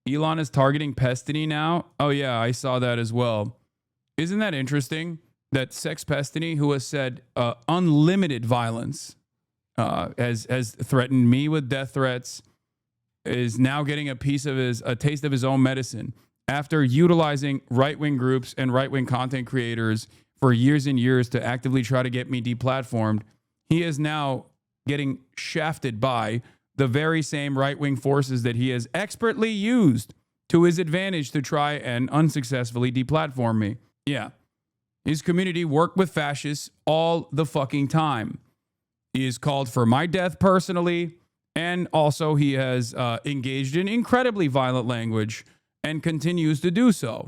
Elon is targeting Pestany now. Oh, yeah, I saw that as well. Isn't that interesting that Sex Pestany, who has said unlimited violence, has threatened me with death threats, is now getting a taste of his own medicine after utilizing right-wing groups and right-wing content creators for years and years to actively try to get me deplatformed. He is now getting shafted by the very same right-wing forces that he has expertly used to his advantage to try and unsuccessfully deplatform me. Yeah. His community worked with fascists all the fucking time. He has called for my death personally, and also he has engaged in incredibly violent language and continues to do so.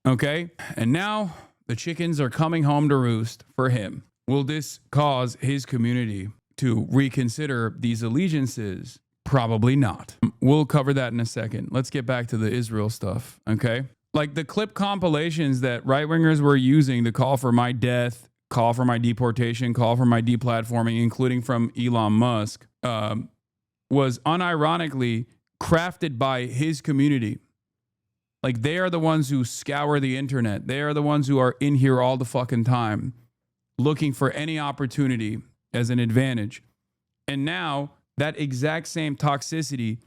Okay? And now the chickens are coming home to roost for him. Will this cause his community to reconsider these allegiances? Probably not. We'll cover that in a second. Let's get back to the Israel stuff, okay? Like the clip compilations that right-wingers were using to call for my death, call for my deportation, call for my deplatforming, including from Elon Musk, was unironically crafted by his community. Like they are the ones who scour the internet. They are the ones who are in here all the fucking time, looking for any opportunity as an advantage. And now that exact same toxicity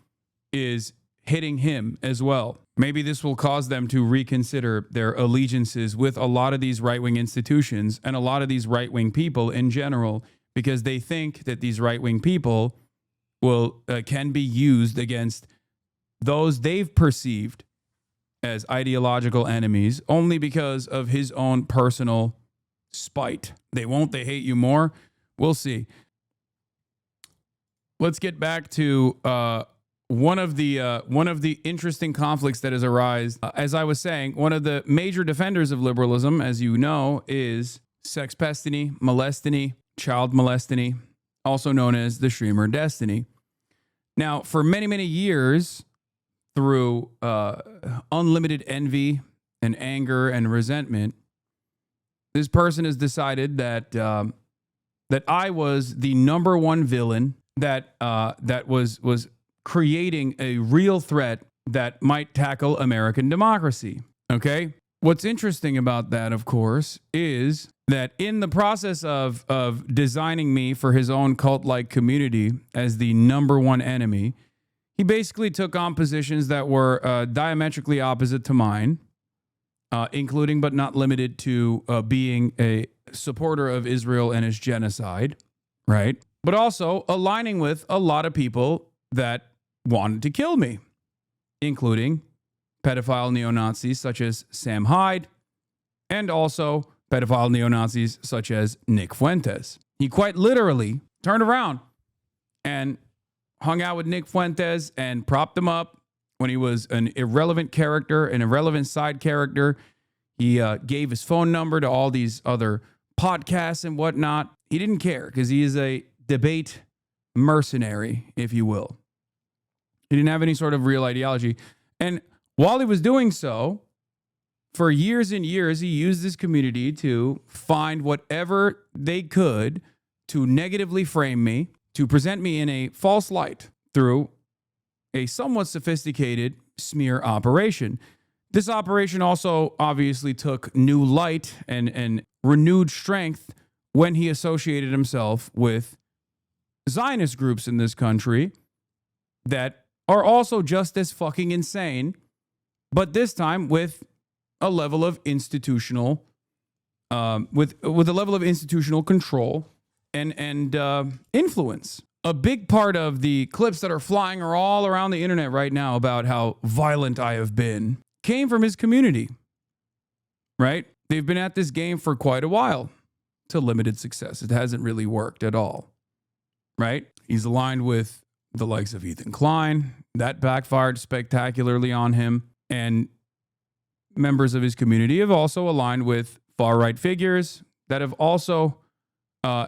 is hitting him as well. Maybe this will cause them to reconsider their allegiances with a lot of these right-wing institutions and a lot of these right-wing people in general, because they think that these right-wing people can be used against those they've perceived as ideological enemies only because of his own personal spite. They hate you more. We'll see. Let's get back to one of the interesting conflicts that has arisen. As I was saying, one of the major defenders of liberalism, as you know, is Sex Pestany, Molestany, Child Molestany, also known as the streamer Destiny. Now, for many, many years, through unlimited envy and anger and resentment, this person has decided that that I was the number one villain that was creating a real threat that might tackle American democracy. Okay? What's interesting about that, of course, is that in the process of designing me for his own cult-like community as the number one enemy, he basically took on positions that were diametrically opposite to mine, including but not limited to being a supporter of Israel and its genocide, right? But also aligning with a lot of people that wanted to kill me, including pedophile neo-Nazis such as Sam Hyde and also pedophile neo-Nazis such as Nick Fuentes. He quite literally turned around and hung out with Nick Fuentes and propped him up when he was an irrelevant character, an irrelevant side character. He gave his phone number to all these other podcasts and whatnot. He didn't care because he is a debate mercenary, if you will. He didn't have any sort of real ideology. And while he was doing so, for years and years, he used this community to find whatever they could to negatively frame me, to present me in a false light through a somewhat sophisticated smear operation. This operation also obviously took new light and renewed strength when he associated himself with Zionist groups in this country that are also just as fucking insane, but this time with a level of institutional, with a level of institutional control and influence. A big part of the clips that are flying are all around the internet right now about how violent I have been came from his community, right? They've been at this game for quite a while to limited success. It hasn't really worked at all, right? He's aligned with the likes of Ethan Klein. That backfired spectacularly on him. And members of his community have also aligned with far-right figures that have also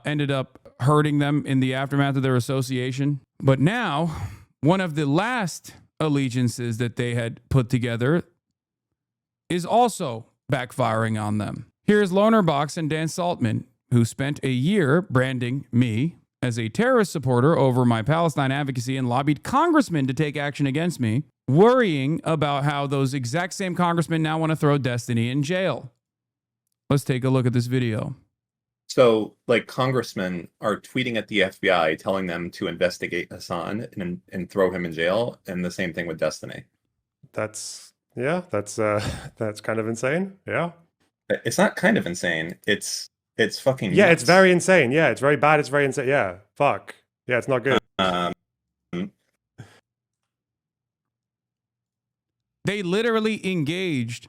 ended up hurting them in the aftermath of their association. But now, one of the last allegiances that they had put together is also backfiring on them. Here's Lonerbox and Dan Saltman, who spent a year branding me as a terrorist supporter over my Palestine advocacy and lobbied congressmen to take action against me. worrying about how those exact same congressmen now want to throw Destiny in jail. Let's take a look at this video. So, like, congressmen are tweeting at the FBI telling them to investigate Hassan and throw him in jail, and the same thing with Destiny. That's kind of insane. Yeah. It's not kind of insane. It's fucking Yeah, nuts. it's very insane. Yeah, it's very bad. It's very insane. Yeah, fuck. Yeah, it's not good. They literally engaged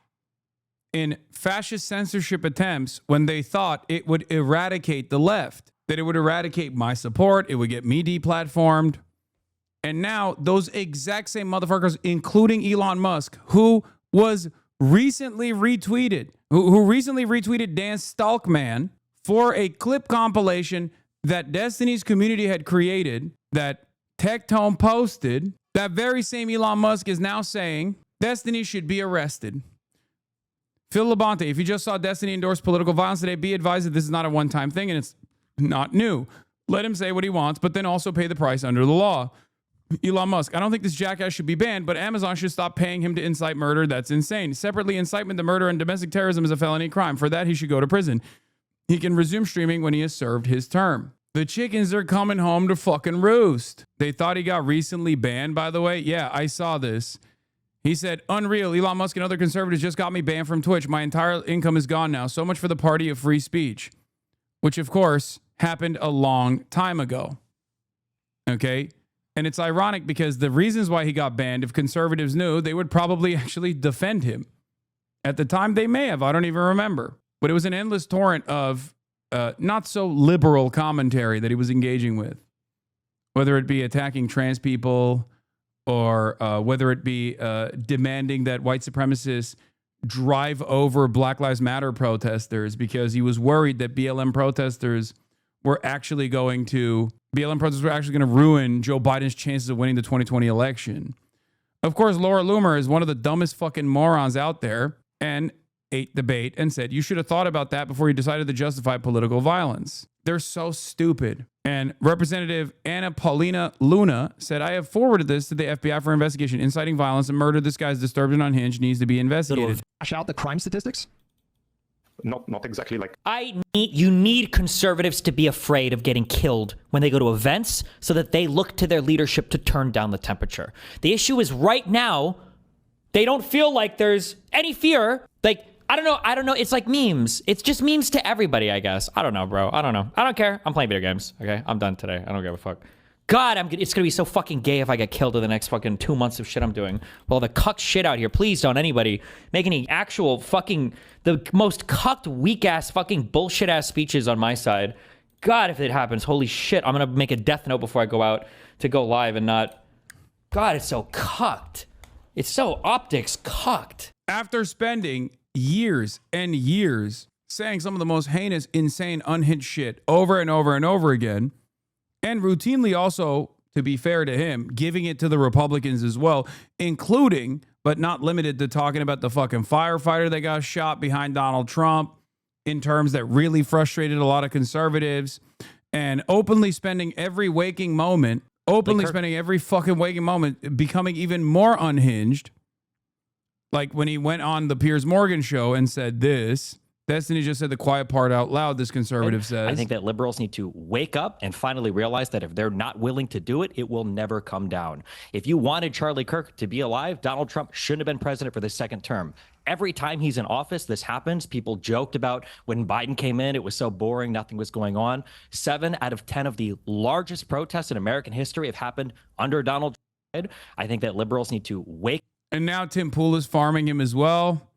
in fascist censorship attempts when they thought it would eradicate the left, that it would eradicate my support, it would get me deplatformed. And now those exact same motherfuckers, including Elon Musk, who was recently retweeted, who recently retweeted Dan Stalkman for a clip compilation that Destiny's community had created, that Tectone posted. That very same Elon Musk is now saying Destiny should be arrested. Phil Labonte, if you just saw Destiny endorse political violence today, be advised that this is not a one-time thing and it's not new. Let him say what he wants, but then also pay the price under the law. Elon Musk, I don't think this jackass should be banned, but Amazon should stop paying him to incite murder. That's insane. Separately, incitement to murder and domestic terrorism is a felony crime. For that, he should go to prison. He can resume streaming when he has served his term. The chickens are coming home to fucking roost. They thought he got recently banned, by the way. Yeah, I saw this. He said, unreal, Elon Musk and other conservatives just got me banned from Twitch. My entire income is gone now. So much for the party of free speech, which, of course, happened a long time ago. Okay? And it's ironic because the reasons why he got banned, if conservatives knew, they would probably actually defend him. At the time, they may have. I don't even remember. But it was an endless torrent of not so liberal commentary that he was engaging with, whether it be attacking trans people or whether it be demanding that white supremacists drive over Black Lives Matter protesters because he was worried that BLM protesters were actually going to ruin Joe Biden's chances of winning the 2020 election. Of course, Laura Loomer is one of the dumbest fucking morons out there and ate the bait and said, you should have thought about that before you decided to justify political violence. They're so stupid. And Representative Anna Paulina Luna said, I have forwarded this to the FBI for investigation. Inciting violence and murder. This guy's disturbed and unhinged, needs to be investigated. Flash out the crime statistics? Not exactly like. You need conservatives to be afraid of getting killed when they go to events so that they look to their leadership to turn down the temperature. The issue is right now, they don't feel like there's any fear. Like, I don't know. It's like memes. It's just memes to everybody, I guess. I don't know, bro. I don't know. I don't care. I'm playing video games. Okay, I'm done today. I don't give a fuck. God, it's gonna be so fucking gay if I get killed in the next fucking 2 months of shit I'm doing. Well, the cucked shit out here. Please don't anybody make any actual fucking, the most cucked, weak-ass, fucking bullshit-ass speeches on my side. God, if it happens, holy shit, I'm gonna make a death note before I go out to go live and not. God, it's so cucked. It's so optics cucked. After spending years and years saying some of the most heinous, insane, unhinged shit over and over and over again, and routinely also, to be fair to him, giving it to the Republicans as well, including, but not limited to, talking about the fucking firefighter that got shot behind Donald Trump in terms that really frustrated a lot of conservatives, and openly spending every waking moment, becoming even more unhinged. Like when he went on the Piers Morgan show and said this. Destiny just said the quiet part out loud, this conservative says. I think that liberals need to wake up and finally realize that if they're not willing to do it, it will never come down. If you wanted Charlie Kirk to be alive, Donald Trump shouldn't have been president for the second term. Every time he's in office, this happens. People joked about when Biden came in, it was so boring, nothing was going on. 7 out of 10 of the largest protests in American history have happened under Donald Trump. I think that liberals need to wake up. And now Tim Pool is farming him as well.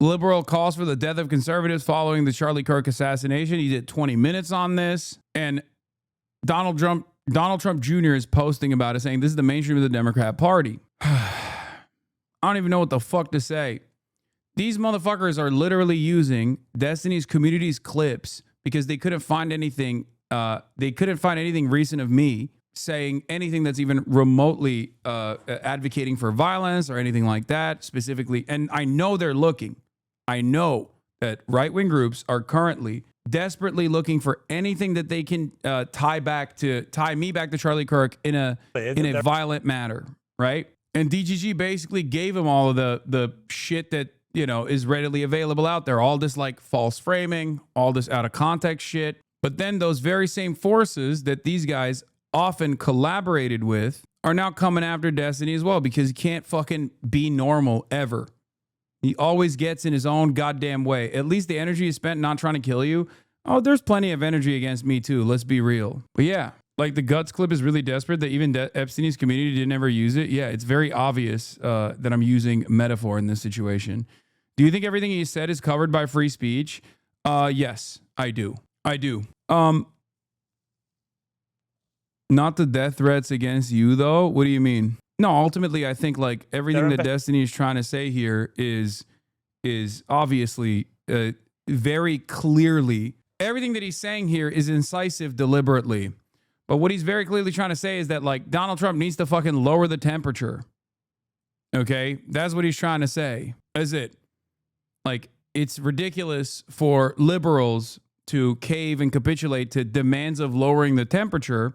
Liberal calls for the death of conservatives following the Charlie Kirk assassination. He did 20 minutes on this. And Donald Trump Jr. is posting about it, saying this is the mainstream of the Democrat Party. I don't even know what the fuck to say. These motherfuckers are literally using Destiny's community's clips because they couldn't find anything. They couldn't find anything recent of me saying anything that's even remotely advocating for violence or anything like that specifically. And I know they're looking. I know that right-wing groups are currently desperately looking for anything that they can tie me back to Charlie Kirk in a violent manner, right? And DGG basically gave him all of the shit that, you know, is readily available out there. All this like false framing, all this out of context shit. But then those very same forces that these guys often collaborated with are now coming after Destiny as well, because he can't fucking be normal ever. He always gets in his own goddamn way. At least the energy is spent not trying to kill you. Oh, there's plenty of energy against me too. Let's be real. But yeah, like the Guts clip is really desperate that even Epstein's community didn't ever use it. Yeah, it's very obvious that I'm using metaphor in this situation. Do you think everything he said is covered by free speech? Yes, I do. I do. Not the death threats against you though. What do you mean? No, ultimately, I think like everything that Destiny is trying to say here is obviously very clearly, everything that he's saying here is incisive deliberately. But what he's very clearly trying to say is that like Donald Trump needs to fucking lower the temperature. Okay, that's what he's trying to say. Is it like it's ridiculous for liberals to cave and capitulate to demands of lowering the temperature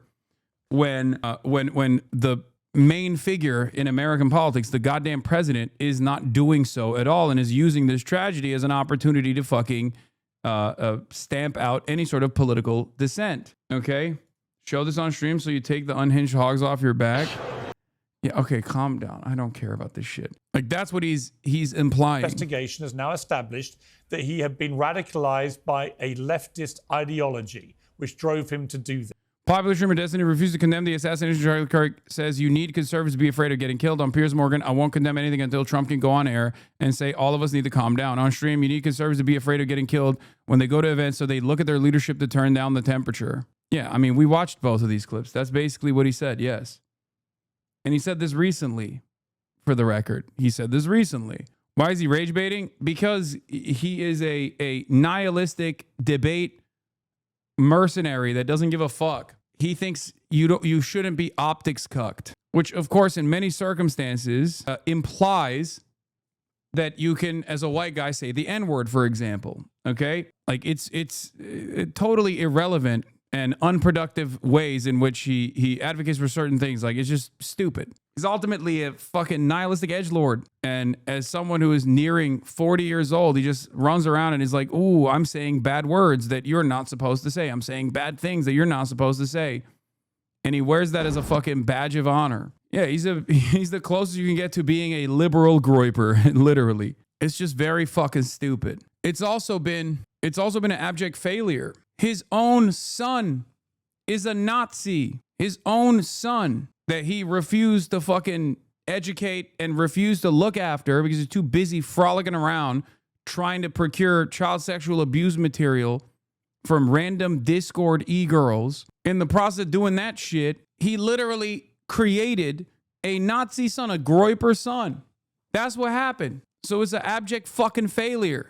when the main figure in American politics, the goddamn president, is not doing so at all and is using this tragedy as an opportunity to fucking stamp out any sort of political dissent. Okay? Show this on stream so you take the unhinged hogs off your back. Yeah, okay, calm down. I don't care about this shit. Like, that's what he's implying. Investigation has now established that he had been radicalized by a leftist ideology, which drove him to do this. Popular streamer Destiny refused to condemn the assassination. Charlie Kirk says you need conservatives to be afraid of getting killed. On Piers Morgan, I won't condemn anything until Trump can go on air and say all of us need to calm down. On stream, you need conservatives to be afraid of getting killed when they go to events so they look at their leadership to turn down the temperature. Yeah, I mean, we watched both of these clips. That's basically what he said, yes. And he said this recently, for the record. He said this recently. Why is he rage baiting? Because he is a nihilistic debate mercenary that doesn't give a fuck. He thinks you shouldn't be optics cucked, which of course in many circumstances implies that you can, as a white guy, say the N-word, for example. Okay, like it's totally irrelevant and unproductive ways in which he advocates for certain things. Like, it's just stupid. He's ultimately a fucking nihilistic edgelord. And as someone who is nearing 40 years old, he just runs around and is like, ooh, I'm saying bad words that you're not supposed to say. I'm saying bad things that you're not supposed to say. And he wears that as a fucking badge of honor. Yeah, he's the closest you can get to being a liberal groiper, literally. It's just very fucking stupid. It's also been an abject failure. His own son is a Nazi. His own son that he refused to fucking educate and refused to look after because he's too busy frolicking around trying to procure child sexual abuse material from random Discord e-girls. In the process of doing that shit, he literally created a Nazi son, a Groiper son. That's what happened. So it's an abject fucking failure.